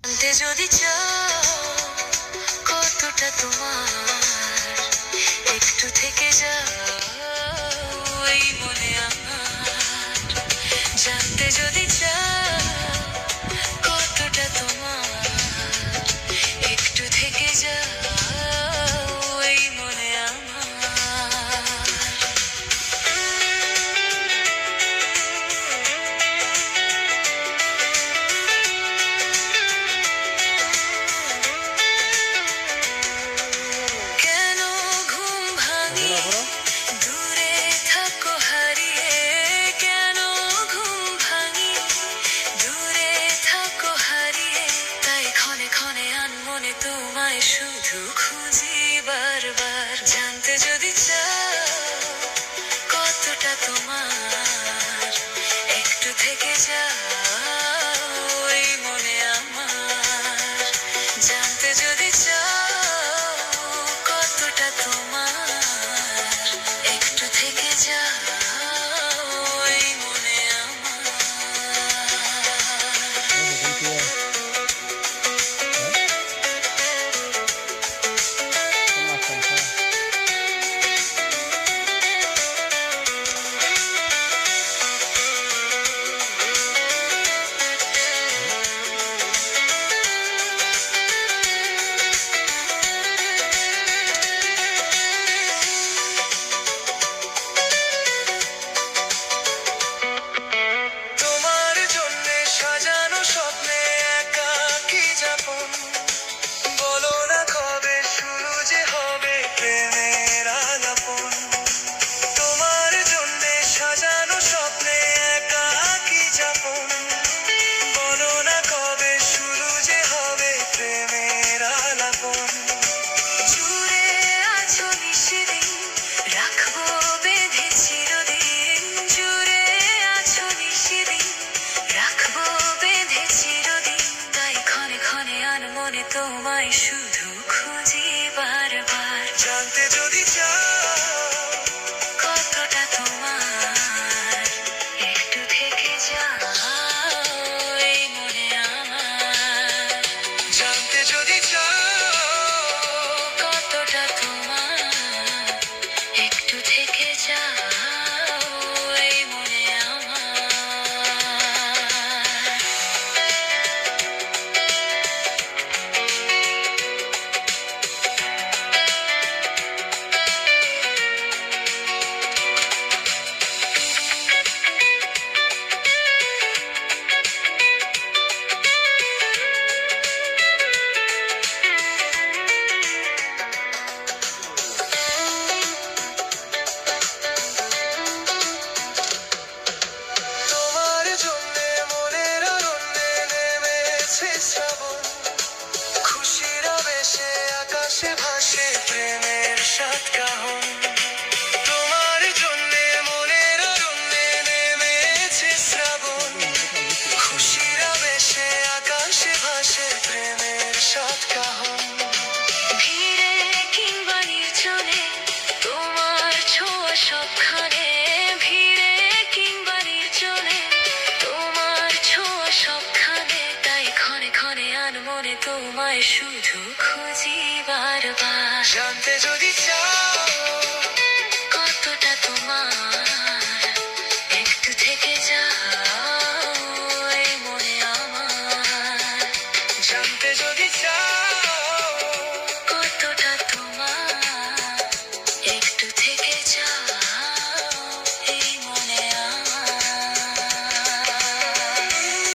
জানতে যদি চাও কতটা তোমার, একটু থেকে যাও এই মনে আমার। জানতে যদি চাও কতটা তোমার, একটু থেকে যাও এই মনে আমার। কেন ঘুম ভাঙিয়ে দূরে থাকো হারিয়ে, কেন ঘুম ভাঙিয়ে দূরে থাকো হারিয়ে, তাই ক্ষণে ক্ষণে আনমনে তোমায় শুধু খুঁজি বারবার। জানতে যদি চাও কতটা তোমার, একটু থেকে যাও এই মনে আমার। জানতে যদি চাও কতটা তোমার, একটু থেকে যাও এই মনে আমার। তোমার জন্যে সাজানো স্বপ্নে একাকী যাপন, বলো না কবে শুরু যে হবে প্রেমের আলাপন। তোমার জন্যে সাজানো স্বপ্নে একাকী যাপন, বলো না কবে শুরু যে হবে প্রেমের আলাপন। জুড়ে আছো নিশিদিন, রাখবো বেঁধে চিরদিন। জুড়ে আছো নিশিদিন, রাখবো বেঁধে চিরদিন, তাই ক্ষণে ক্ষণে আনমনে তোমায় শুধু খুঁজি বারবার। জানতে যদি চাও কতটা তোমার, একটু থেকে যাও এই মনে আমার। জানতে যদি চাও কতটা তোমার, একটু থেকে যাও এই মনে আমার। তোমার জন্যে মনের অরণ্যে নেমেছে শ্রাবণ, খুশির আবেশে আকাশে ভাসে প্রেমের সাতকাহন। তোমার জন্যে মনের অরণ্যে নেমেছে শ্রাবণ, খুশির আবেশে আকাশে ভাসে প্রেমের সাতকাহন। ভিড়ে কিংবা নির্জনে তোমার ছোঁয়া সবখানে, ভিড়ে কিংবা নির্জনে তোমার ছোঁয়া সবখানে, তাই ক্ষণে ক্ষণে আনমনে তোমায় শুধু খুঁজি বারবার। জানতে যদি চাও কতটা তোমার,